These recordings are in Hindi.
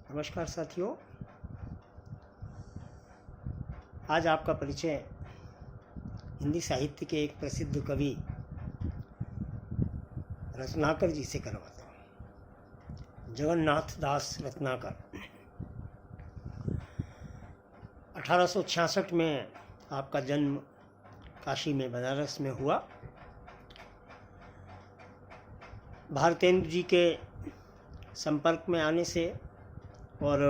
नमस्कार साथियों, आज आपका परिचय हिंदी साहित्य के एक प्रसिद्ध कवि रत्नाकर जी से करवाता हूँ। जगन्नाथ दास रत्नाकर 1866 में आपका जन्म काशी में बनारस में हुआ। भारतेंदु जी के संपर्क में आने से और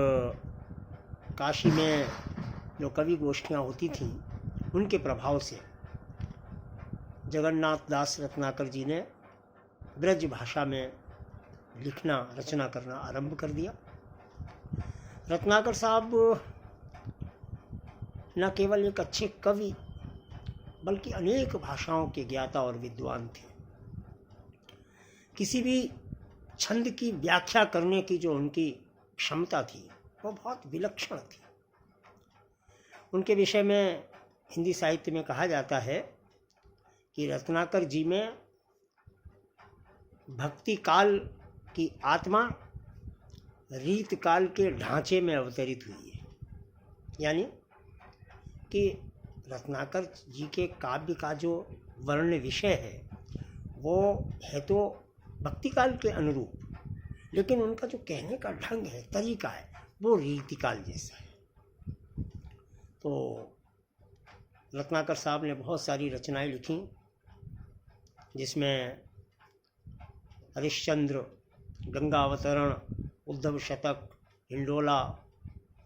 काशी में जो कवि गोष्ठियाँ होती थीं उनके प्रभाव से जगन्नाथ दास रत्नाकर जी ने ब्रज भाषा में लिखना रचना करना आरंभ कर दिया। रत्नाकर साहब न केवल एक अच्छे कवि बल्कि अनेक भाषाओं के ज्ञाता और विद्वान थे। किसी भी छंद की व्याख्या करने की जो उनकी क्षमता थी वो बहुत विलक्षण थी। उनके विषय में हिंदी साहित्य में कहा जाता है कि रत्नाकर जी में भक्ति काल की आत्मा रीत काल के ढांचे में अवतरित हुई है। यानी कि रत्नाकर जी के काव्य का जो वर्ण विषय है वो है तो भक्ति काल के अनुरूप, लेकिन उनका जो कहने का ढंग है, तरीका है, वो रीतिकाल जैसा है। तो रत्नाकर साहब ने बहुत सारी रचनाएं लिखी, जिसमें हरिश्चंद्र, गंगा अवतरण, उद्धव शतक, हिंडोला,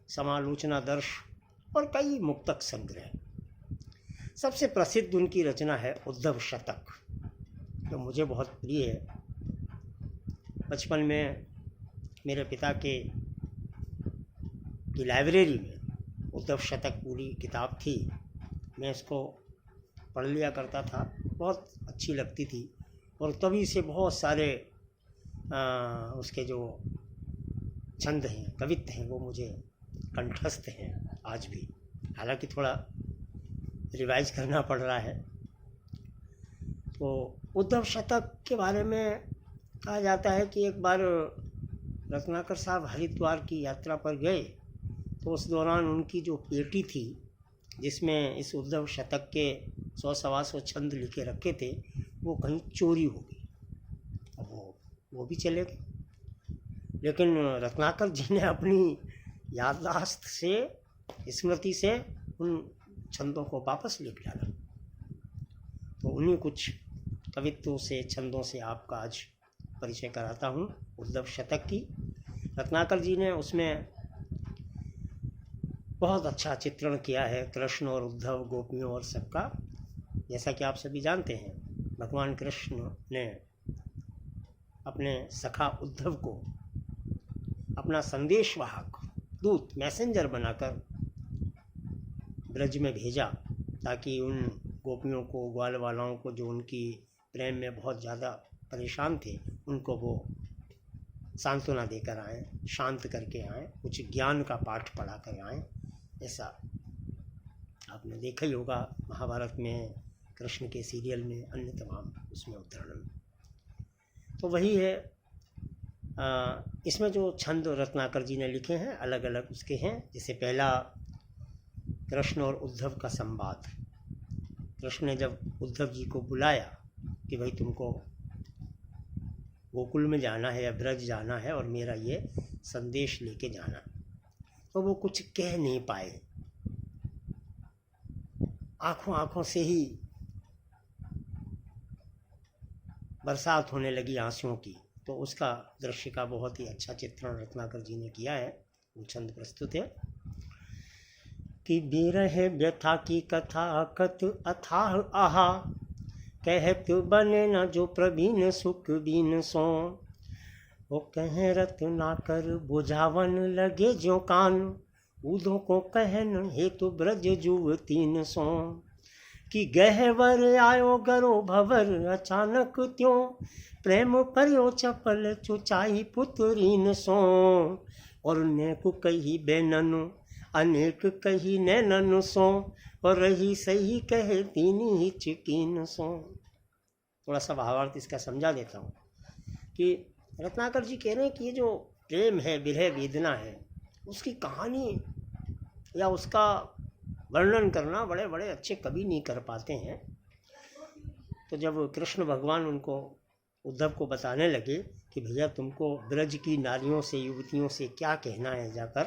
समालोचना दर्श और कई मुक्तक संग्रह। सबसे प्रसिद्ध उनकी रचना है उद्धव शतक, जो मुझे बहुत प्रिय है। बचपन में मेरे पिता की लाइब्रेरी में उद्धव शतक पूरी किताब थी, मैं इसको पढ़ लिया करता था, बहुत अच्छी लगती थी। और तभी से बहुत सारे उसके जो छंद हैं, कवित्व हैं, वो मुझे कंठस्थ हैं आज भी, हालांकि थोड़ा रिवाइज करना पड़ रहा है। तो उद्धव शतक के बारे में कहा जाता है कि एक बार रत्नाकर साहब हरिद्वार की यात्रा पर गए तो उस दौरान उनकी जो पेटी थी जिसमें इस उद्धव शतक के 100-125 छंद लिखे रखे थे वो कहीं चोरी हो गई। वो भी चले गए, लेकिन रत्नाकर जी ने अपनी याददाश्त से, स्मृति से उन छंदों को वापस लिख डाला। तो उन्हीं कुछ कवित्वों से, छंदों से आपका आज परिचय कराता हूँ उद्धव शतक की। रत्नाकर जी ने उसमें बहुत अच्छा चित्रण किया है कृष्ण और उद्धव, गोपियों और सबका। जैसा कि आप सभी जानते हैं, भगवान कृष्ण ने अपने सखा उद्धव को अपना संदेशवाहक, दूत, मैसेंजर बनाकर ब्रज में भेजा ताकि उन गोपियों को, ग्वाल वालाओं को, जो उनकी प्रेम में बहुत ज़्यादा परेशान थे, उनको वो सांत्वना देकर आए, शांत करके आए, कुछ ज्ञान का पाठ पढ़ा कर आए। ऐसा आपने देखा ही होगा महाभारत में, कृष्ण के सीरियल में, अन्य तमाम उसमें उदाहरण। तो वही है। इसमें जो छंद रत्नाकर जी ने लिखे हैं अलग अलग उसके हैं। जैसे पहला कृष्ण और उद्धव का संवाद। कृष्ण ने जब उद्धव जी को बुलाया कि भाई तुमको गोकुल में जाना है या ब्रज जाना है और मेरा ये संदेश लेके जाना, तो वो कुछ कह नहीं पाए, आंखों से ही बरसात होने लगी आंसुओं की। तो उसका दृश्य का बहुत ही अच्छा चित्रण रत्नाकर जी ने किया है। वो छंद प्रस्तुत है कि बिरह व्यथा की कथा कत अथाह आहा, कहत बने न जो प्रवीण सुख बीन सो, वो कह रत्नाकर बुझावन लगे जो कान, ऊधों को कहन हेतु ब्रज जुव तीन सो, कि गहवर आयो गरो भवर अचानक त्यों, प्रेम पर्यो चपल चुचाई पुतरीन सो, और नेक कही बेननु अनेक कही नैनन सो, और रही सही कहे तीनी ही चिकीन सो। थोड़ा सा भावार्थ इसका समझा देता हूँ कि रत्नाकर जी कह रहे हैं कि ये जो प्रेम है, विरह वेदना है, उसकी कहानी या उसका वर्णन करना बड़े बड़े अच्छे कवि नहीं कर पाते हैं। तो जब कृष्ण भगवान उनको, उद्धव को बताने लगे कि भैया तुमको ब्रज की नारियों से, युवतियों से क्या कहना है जाकर,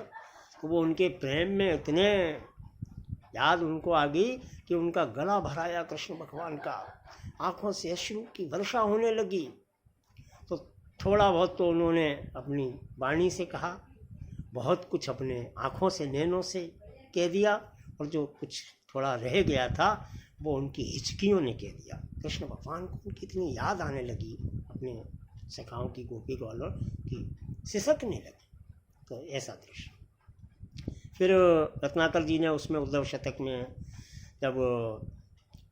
तो वो उनके प्रेम में इतने याद उनको आ गई कि उनका गला भराया कृष्ण भगवान का, आंखों से अश्रु की वर्षा होने लगी। तो थोड़ा बहुत तो उन्होंने अपनी वाणी से कहा, बहुत कुछ अपने आँखों से, नैनों से कह दिया, और जो कुछ थोड़ा रह गया था वो उनकी हिचकियों ने कह दिया। कृष्ण भगवान को उनकी इतनी याद आने लगी अपने सखाओं की, गोपी ग्वालों की, सिसकने लगी। तो ऐसा दृश्य। फिर रत्नाकर जी ने उसमें उद्धव शतक में, जब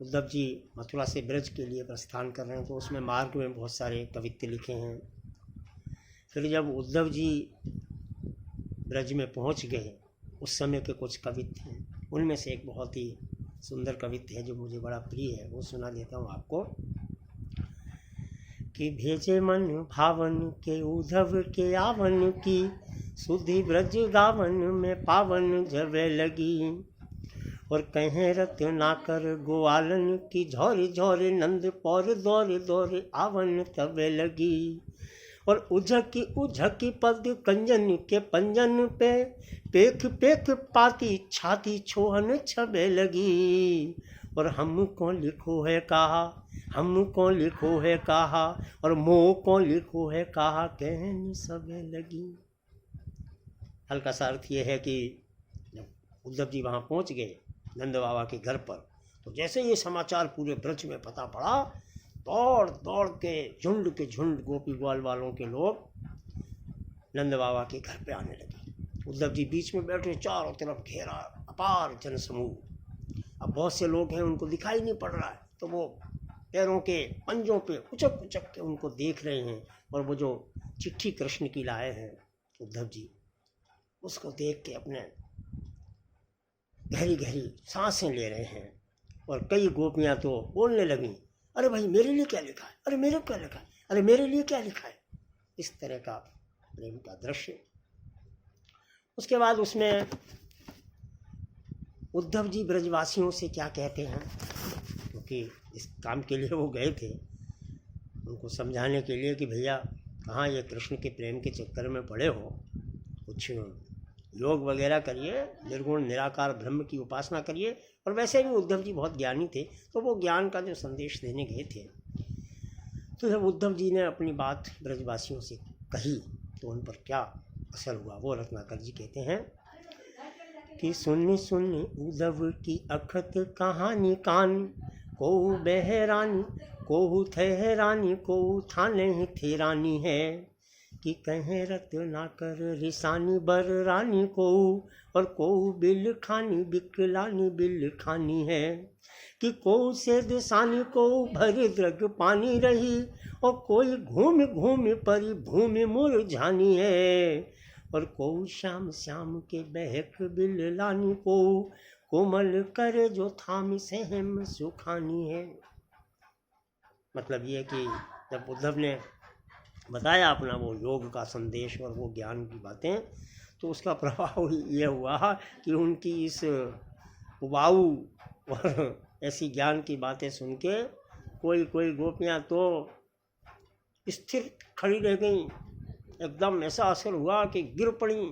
उद्धव जी मथुरा से ब्रज के लिए प्रस्थान कर रहे हैं तो उसमें मार्ग में बहुत सारे कवित्व लिखे हैं। फिर जब उद्धव जी ब्रज में पहुंच गए, उस समय के कुछ कवित्व हैं, उनमें से एक बहुत ही सुंदर कवित्व है जो मुझे बड़ा प्रिय है, वो सुना देता हूँ आपको। कि भेजे मन भावन के उद्धव के आवन की, सुधि ब्रज गावन में पावन जबे लगी। और कहें रत्नाकर गोवालन की, झोरे झोरे नंद पौर दौरे दौरे आवन तबे लगी। और उझकी पद कंजन के पंजन पे, पेख पेख पाती छाती छोहन छबे लगी। और हमको लिखो है कहा, हमको लिखो है कहा, और मोह को लिखो है कहा, कहन सबे लगी। हल्का सा अर्थ ये है कि जब उद्धव जी वहाँ पहुँच गए नंद बाबा के घर पर, तो जैसे ये समाचार पूरे ब्रज में पता पड़ा, दौड़ दौड़ के झुंड गोपी ग्वाल वालों के लोग नंद बाबा के घर पे आने लगे। उद्धव जी बीच में बैठे, चारों तरफ घेरा अपार जनसमूह। अब बहुत से लोग हैं, उनको दिखाई नहीं पड़ रहा है, तो वो पैरों के पंजों पे उचक उचक के उनको देख रहे हैं। और वो जो चिट्ठी कृष्ण की लाए हैं उद्धव जी, उसको देख के अपने गहरी गहरी सांसें ले रहे हैं। और कई गोपियाँ तो बोलने लगीं, अरे भाई मेरे लिए क्या लिखा है, अरे मेरे क्या लिखा है, अरे मेरे लिए क्या लिखा है। इस तरह का प्रेम का दृश्य। उसके बाद उसमें उद्धव जी ब्रजवासियों से क्या कहते हैं, क्योंकि इस काम के लिए वो गए थे, उनको समझाने के लिए कि भैया कहाँ ये कृष्ण के प्रेम के चक्कर में पड़े हो, कुछ योग वगैरह करिए, निर्गुण निराकार ब्रह्म की उपासना करिए। और वैसे भी उद्धव जी बहुत ज्ञानी थे, तो वो ज्ञान का जो संदेश देने गए थे, तो जब उद्धव जी ने अपनी बात ब्रजवासियों से कही तो उन पर क्या असर हुआ, वो रत्नाकर जी कहते हैं कि सुन्नी सुन्नी उद्धव की अखत कहानी कान, कोहू बहरानी कोहू ठहरानी, कोहू थाने ही थे रानी है। कि कहें रत्नाकर रिसानी बर रानी को, और कोहू बिल खानी बिकलानी बिल खानी है। कि कोहू से दिसानी को भर द्रग पानी रही, और कोई घूम घूम परी भूमि मुरझानी है। और कोहू श्याम श्याम के बहक बिल लानी को, कोमल करे जो थामी सहम सुखानी है। मतलब ये कि जब उद्धव ने बताया अपना वो योग का संदेश और वो ज्ञान की बातें, तो उसका प्रभाव ये हुआ कि उनकी इस उबाऊ और ऐसी ज्ञान की बातें सुन के कोई कोई गोपियाँ तो स्थिर खड़ी रह गईं। एकदम ऐसा असर हुआ कि गिर पड़ी,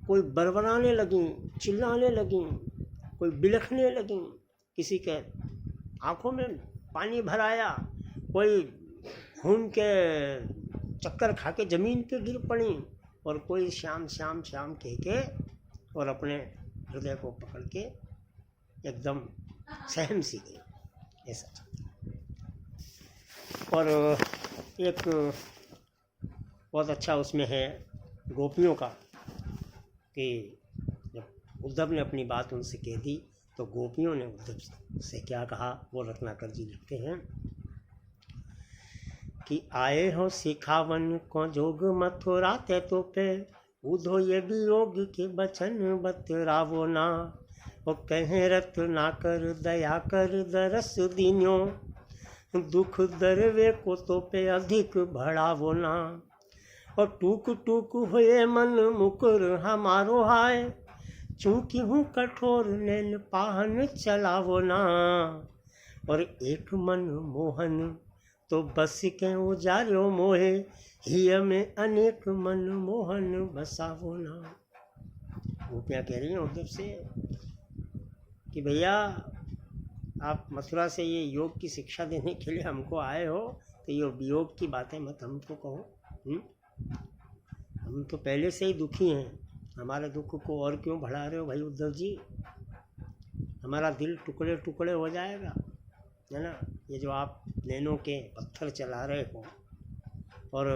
कोई बरबराने लगीं, चिल्लाने लगीं, कोई बिलखने लगीं, किसी के आँखों में पानी भर आया, कोई घूम के चक्कर खा के ज़मीन पे गिर पड़ी, और कोई श्याम श्याम श्याम कह के और अपने हृदय को पकड़ के एकदम सहम सी गई ऐसा। और एक बहुत अच्छा उसमें है गोपियों का कि जब उद्धव ने अपनी बात उनसे कह दी तो गोपियों ने उद्धव से क्या कहा, वो रत्नाकर जी लिखते हैं कि आए हो सिखावन को जोग मथुरा ते तो पे, उधो ये भी योग के बचन बतरावो ना। वो कहें रत्नाकर दया कर दरस दीन्यो, दुख दरवे को तो पे अधिक बढ़ावो ना। और टूक टूक हुए मन मुकुर हमारो हाय, चूंकि हूँ कठोर नैन पाहन चलावो ना, और एक मन मोहन तो बस के उजारो मोहे, हिय में अनेक मन मोहन बसावो ना। गोपियाँ कह रही हैं उद्धव से कि भैया आप मथुरा से ये योग की शिक्षा देने के लिए हमको आए हो, तो ये वियोग की बातें मत हमको कहो। हम तो पहले से ही दुखी हैं, हमारे दुख को और क्यों बढ़ा रहे हो भाई उद्धव जी। हमारा दिल टुकड़े टुकड़े हो जाएगा, है ना। ये जो आप नैनों के पत्थर चला रहे हो, और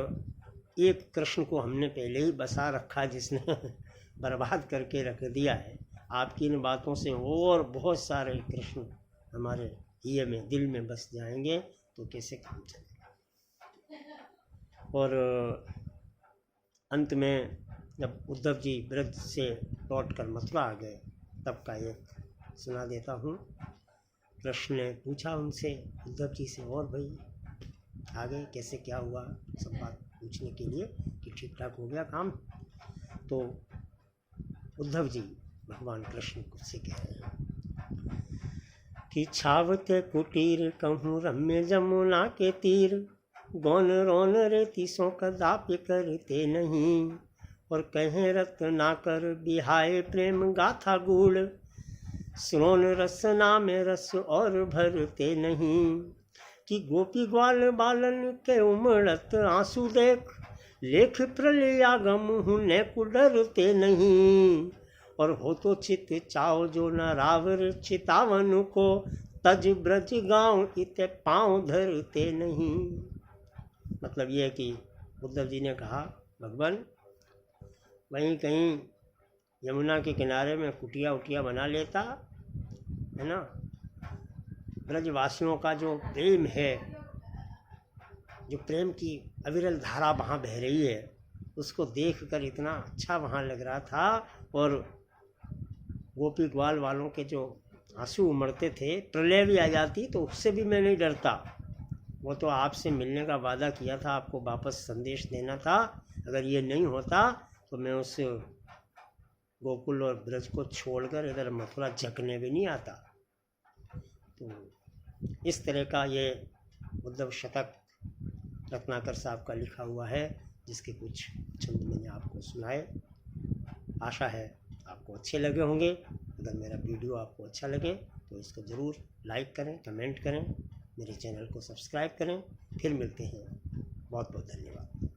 एक कृष्ण को हमने पहले ही बसा रखा जिसने बर्बाद करके रख दिया है। आपकी इन बातों से और बहुत सारे कृष्ण हमारे हिय में दिल में बस जाएंगे तो कैसे काम चलेगा। और अंत में जब उद्धव जी ब्रज से लौट कर मथुरा आ गए, तब का एक सुना देता हूँ। कृष्ण ने पूछा उनसे, उद्धव जी से, और भाई आगे कैसे क्या हुआ, सब बात पूछने के लिए कि ठीक ठाक हो गया काम। तो उद्धव जी भगवान कृष्ण से कह रहे हैं कि छावते कुटीर कहूँ रम्य जमुना के तीर, गौन रौन रेती सो कदापि करते नहीं, और कहें रत्ना कर बिहाए प्रेम गाथा गूढ़, श्रोण रसना में रस और भरते नहीं, कि गोपी ग्वाल बालन के उमड़त आंसू देख, लेख प्रलयागम हुने को डरते नहीं, और हो तो चित चाव जो न रावर चितावन को, तज ब्रज गांव इते पांव धरते नहीं। मतलब ये है कि उद्धव जी ने कहा, भगवान वहीं कहीं यमुना के किनारे में कुटिया उटिया बना लेता, है ना। ब्रजवासियों का जो प्रेम है, जो प्रेम की अविरल धारा वहाँ बह रही है, उसको देखकर इतना अच्छा वहाँ लग रहा था। और गोपी ग्वाल वालों के जो आंसू उमड़ते थे, प्रलय भी आ जाती तो उससे भी मैं नहीं डरता। वो तो आपसे मिलने का वादा किया था, आपको वापस संदेश देना था। अगर ये नहीं होता तो मैं उस गोकुल और ब्रज को छोड़कर इधर मथुरा झकने भी नहीं आता। तो इस तरह का ये उद्धव शतक रत्नाकर साहब का लिखा हुआ है, जिसके कुछ छंद मैंने आपको सुनाए। आशा है आपको अच्छे लगे होंगे। अगर मेरा वीडियो आपको अच्छा लगे तो इसको ज़रूर लाइक करें, कमेंट करें, मेरे चैनल को सब्सक्राइब करें। फिर मिलते हैं। बहुत बहुत धन्यवाद।